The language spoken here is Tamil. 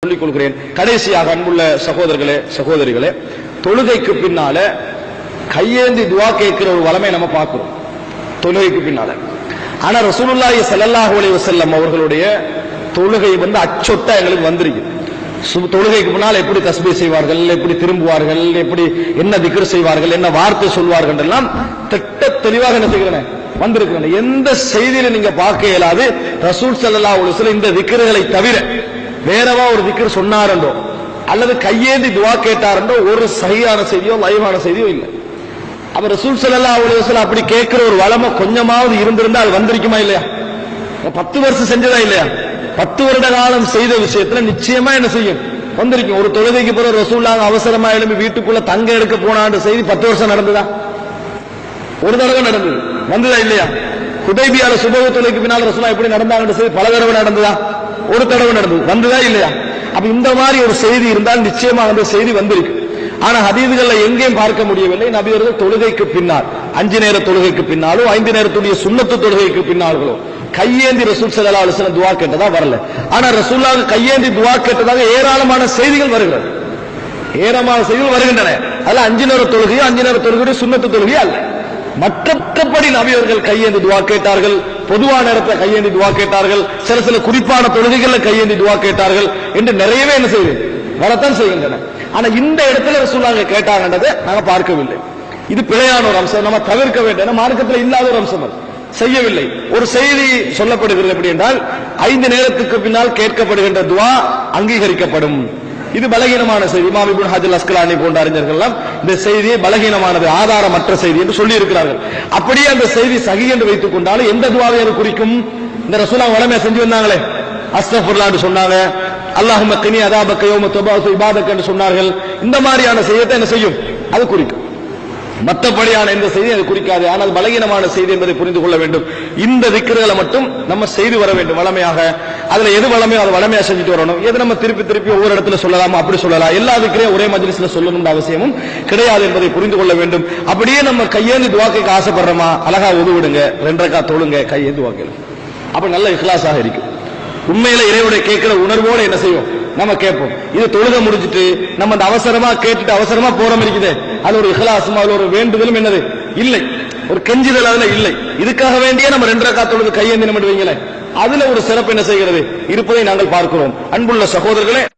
சொல்லிக் கொள்கிறேன். கடைசியாக அன்புள்ள சகோதரர்களே சகோதரிகளே, தொழுகைக்கு பின்னால கையேந்தி துவா கேட்கிற ஒரு வளமை நம்ம பார்க்கிறோம் தொழுகைக்கு பின்னால. ஆனா ரசூலுல்லாஹி ஸல்லல்லாஹு அலைஹி வஸல்லம் அவர்களுடைய தொழுகை அச்சொட்டா எங்களுக்கு வந்திருக்கு. தொழுகைக்கு பின்னால் எப்படி தஸ்பீஹ் செய்வார்கள், எப்படி திரும்புவார்கள், எப்படி என்ன திக்ர் செய்வார்கள், என்ன வார்த்தை சொல்வார்கள் எல்லாம் திட்ட தெளிவாக என்ன செய்கிறேன் வந்திருக்கிறேன். எந்த செய்தியில நீங்க பார்க்க இயலாது ரசூல் ஸல்லல்லாஹு அலைஹி வஸல்லம் இந்த திக்ர்களை தவிர வேறவா ஒரு திக்ர் சொன்னாரோ அல்லது கையேந்தி துவா கேட்டாரோ ஒரு சஹீஹான செய்தியோ லைவான செய்தியோ இல்லை. அப்ப ரசூல் ஸல்லல்லாஹு அலைஹி வஸல்லம் அப்படி கேட்கிற ஒரு வளமை கொஞ்சமாவது இருந்திருந்தா அது வந்திருக்குமா இல்லையா? 10 வருஷம் செஞ்சதா இல்லையா? 10 வருட காலம் செய்த விஷயத்துல நிச்சயமா என்ன செய்யும் வந்திருக்கும். ஒரு தொழுகைக்கு பிறகு ரசூலுல்லாஹ் அவசரமா எழுப்பி வீட்டுக்குள்ள தங்க எடுக்க போனான்ற செய்தி 10 வருஷம் நடந்ததா? ஒரு தடவை நடந்தது, வந்ததா இல்லையா? ஹுதைபியால சுபஹ் தொழுகைக்கு பின்னால் ரசூலுல்லாஹ் எப்படி நடந்தாங்கன்ற செய்தி பல தடவை நடந்ததா? ஒரு தடவை நடந்தது, வந்ததா இல்லையா? அப்ப இந்த மாதிரி ஒரு செய்தி இருந்தால் நிச்சயமா அந்த செய்தி வந்திருக்கு. ஆனா ஹதீஸ்கள்ல எங்கேயும் பார்க்க முடியவில்லை நபி அவர்கள் தொழுகைக்கு பின்னால் 5 நேர தொழுகைக்கு பின்னாலோ 5 நேரத்துடைய சுன்னத்து தொழுகைக்கு பின்னால்களோ கையேந்தி ரசூல் ஸல்லல்லாஹு அலைஹி வஸல்லம் துஆ கேட்டதா வரல. ஆனா ரசூலுல்லாஹ் கையேந்தி துஆ கேட்டதாக ஏராளமான செய்திகள் வருகிறது, ஏராளமான செய்திகள் வருகின்றன. அதெல்லாம் 5 நேர தொழுகையோ 5 நேர தொழுகையோ சுன்னத்து தொழுகையோ அல்ல. மற்றபடி நபி அவர்கள் கையேந்தி துஆ கேட்டார்கள், பொதுவான நேரத்தில் கையேந்தி துஆ கேட்டார்கள், சில குறிப்பான தொழுகைகள்ல கையேந்தி துஆ கேட்டார்கள் என்று நிறையவே என்ன செய்யுது வரத்தான் செய்கின்றன. ஆனா இந்த இடத்துல ரசூலுல்லாஹ் கேட்டாங்கன்றதை நாங்க பார்க்கவில்லை. இது பிழையான ஒரு அம்சம், நம்ம தவிர்க்க வேண்டிய மார்க்கத்தில் இல்லாத ஒரு அம்சம். செய்யவில்லை. ஒரு செய்தி சொல்லப்படுகிறது எப்படி என்றால் 5 நேரத்துக்கு பின்னால் கேட்கப்படுகின்ற துஆ அங்கீகரிக்கப்படும். இது பலகீனமான செய்தி. இமாம் இப்னு ஹஜர் அஸ்கலானி போன்ற அறிஞர்கள் எல்லாம் இந்த செய்தியை பலகீனமானது, ஆதாரமற்ற செய்தி என்று சொல்லி இருக்கிறார்கள். அப்படியே அந்த செய்தி சஹீஹ் என்று வைத்துக் கொண்டாலும் எந்த துஆவை அது குறிக்கும்? இந்த ரசூலுல்லாஹ் வளமையா செஞ்சு வந்தாங்களே, அஸ்தக்ஃபிருல்லாஹ் என்று சொன்னாங்க, அல்லாஹும்ம கினி அதாபக யௌம துபஅஸு இபாதக என்று சொன்னார்கள். இந்த மாதிரியான செய்தியை என்ன செய்யும்? அது குறிக்கும். மற்றபடியான எந்த செய்தி அது குறிக்காது. ஆனால் பலகீனமான செய்தி என்பதை புரிந்து கொள்ள வேண்டும். இந்த திக்ர்களை மட்டும் நம்ம செய்து வர வேண்டும் வளமையாக. அதுல எது வளமையோ அதை வளமையா செஞ்சுட்டு வரணும். எது நம்ம திருப்பி ஒவ்வொரு இடத்துல சொல்லலாமா அப்படி சொல்லலாம். எல்லா திக்ரையும் ஒரே மஜ்லிஸ்ல சொல்லணும் அவசியமும் கிடையாது என்பதை புரிந்து கொள்ள வேண்டும். அப்படியே நம்ம கையேந்தி துஆ கேட்க ஆசைப்படுறோமா, அழகா உதுவிடுங்க, 2 ரக்காத் தொழுங்க, கையேந்தி துஆ கேளுங்க. அப்ப நல்ல இஹ்லாஸாக இருக்கும். உண்மையில இறைவனுடைய கேட்கிற உணர்வோடு என்ன செய்யும் நம்ம கேட்போம். இது தொழுக முடிஞ்சிட்டு நம்ம அந்த அவசரமா கேட்டுட்டு அவசரமா போறோம் இருக்குது, அது ஒரு இஹ்லாஸும் அதுல ஒரு வேண்டுதலும் என்னது இல்லை, ஒரு கெஞ்சுதல் அதுல இல்லை. இதுக்காக வேண்டிய நம்ம 2 ரக்காத் தொழுது கையேந்தி நம்ம வைங்களேன், அதுல ஒரு சிறப்பு என்ன செய்கிறது இருப்பதை நாங்கள் பார்க்கிறோம். அன்புள்ள சகோதரர்களே.